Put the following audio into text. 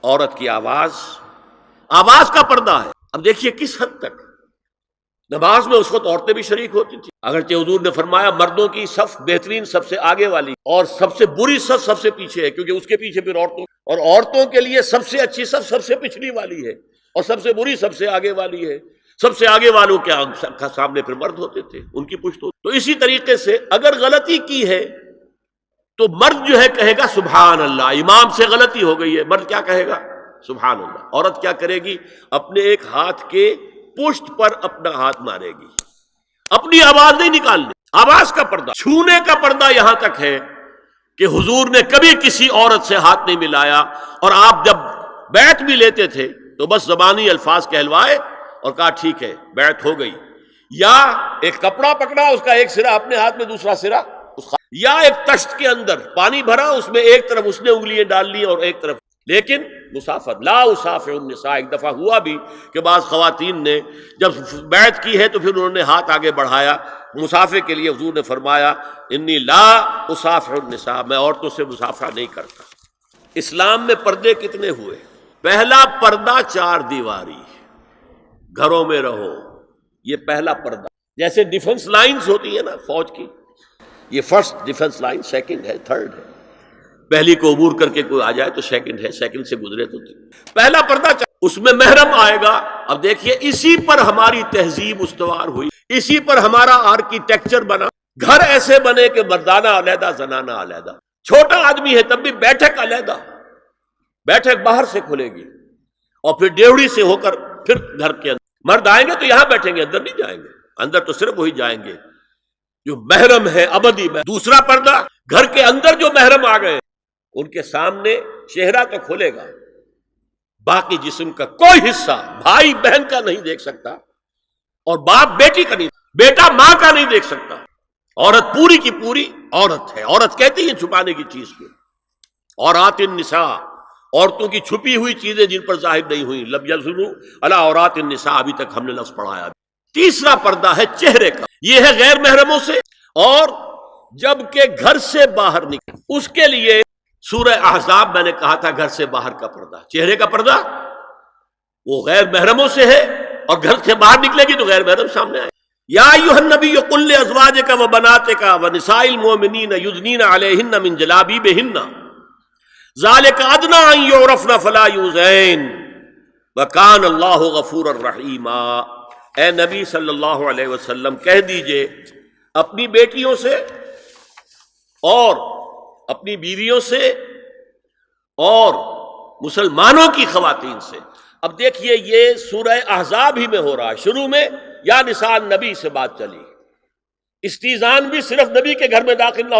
عورت کی آواز کا پردہ ہے۔ اب دیکھیے کس حد تک نماز میں اس وقت عورتیں بھی شریک ہوتی تھی، اگرچہ حضور نے فرمایا مردوں کی صف بہترین سب سے آگے والی اور سب سے بری صف سب سے پیچھے ہے، کیونکہ اس کے پیچھے پھر عورتوں کے لیے سب سے اچھی صف سب سے پچھلی والی ہے اور سب سے بری سب سے آگے والی ہے۔ سب سے آگے والوں کے سامنے پھر مرد ہوتے تھے، ان کی پشت ہوتی۔ تو اسی طریقے سے اگر غلطی کی ہے تو مرد جو ہے کہے گا سبحان اللہ، امام سے غلطی ہو گئی ہے، مرد کیا کہے گا؟ سبحان اللہ۔ عورت کیا کرے گی؟ اپنے ایک ہاتھ کے پشت پر اپنا ہاتھ مارے گی، اپنی آواز نہیں نکالنی۔ آواز کا پردہ، چھونے کا پردہ یہاں تک ہے کہ حضور نے کبھی کسی عورت سے ہاتھ نہیں ملایا، اور آپ جب بیعت بھی لیتے تھے تو بس زبانی الفاظ کہلوائے اور کہا ٹھیک ہے بیعت ہو گئی، یا ایک کپڑا پکڑا، اس کا ایک سرا اپنے ہاتھ میں دوسرا سرا یا ایک تشت کے اندر پانی بھرا، اس میں ایک طرف اس نے انگلیاں ڈال لی اور ایک طرف، لیکن مسافر لا اسافع النساء۔ ایک دفعہ ہوا بھی کہ بعض خواتین نے جب بیعت کی ہے تو پھر انہوں نے ہاتھ آگے بڑھایا مسافے کے لیے، حضور نے فرمایا انی لا اسافع النساء، میں عورتوں سے مسافہ نہیں کرتا۔ اسلام میں پردے کتنے ہوئے؟ پہلا پردہ چار دیواری، گھروں میں رہو، یہ پہلا پردہ۔ جیسے ڈیفنس لائنز ہوتی ہیں نا فوج کی، یہ فرسٹ ڈیفنس لائن، سیکنڈ ہے، تھرڈ ہے، پہلی کو عبور کر کے کوئی آ جائے تو سیکنڈ ہے، سیکنڈ سے گزرے تو پہلا پردہ اس میں محرم آئے گا۔ اب دیکھیے اسی پر ہماری تہذیب استوار ہوئی، اسی پر ہمارا آرکیٹیکچر بنا۔ گھر ایسے بنے کہ مردانہ علیحدہ، زنانہ علیحدہ، چھوٹا آدمی ہے تب بھی بیٹھک علیحدہ، بیٹھک باہر سے کھلے گی اور پھر ڈیوڑی سے ہو کر پھر گھر کے اندر۔ مرد آئیں گے تو یہاں بیٹھیں گے، اندر نہیں جائیں گے، اندر تو صرف وہی جائیں گے جو محرم ہے، ابدی محرم۔ دوسرا پردہ، گھر کے اندر جو محرم آ گئے ان کے سامنے چہرہ تو کھلے گا، باقی جسم کا کوئی حصہ بھائی بہن کا نہیں دیکھ سکتا، اور باپ بیٹی کا نہیں، بیٹا ماں کا نہیں دیکھ سکتا۔ عورت پوری کی پوری عورت ہے۔ عورت کہتی ہے چھپانے کی چیز کو، عورات النساء، عورتوں کی چھپی ہوئی چیزیں جن پر ظاہر نہیں ہوئی، لم یظہروا علی عورات النساء، ابھی تک ہم نے لفظ پڑھایا۔ تیسرا پردہ ہے چہرے کا، یہ ہے غیر محرموں سے، اور جب کہ گھر سے باہر نکل اس کے لیے سورہ احزاب میں نے کہا تھا گھر سے باہر کا پردہ، چہرے کا پردہ وہ غیر محرموں سے ہے، اور گھر سے باہر نکلے گی تو غیر محرم سامنے آئے۔ یا ایھا النبی قل لازواجک وبناتک ونساء المؤمنین یدنین علیہن من جلابیبہن ذالک ادنی ان یعرفن فلا یؤذین وکان اللہ غفورا رحیما۔ اے نبی صلی اللہ علیہ وسلم کہہ دیجئے اپنی بیٹیوں سے اور اپنی بیویوں سے اور مسلمانوں کی خواتین سے۔ اب دیکھیے یہ سورہ احزاب ہی میں ہو رہا ہے، شروع میں یا نساء نبی سے بات چلی، استیزان بھی صرف نبی کے گھر میں داخل نہ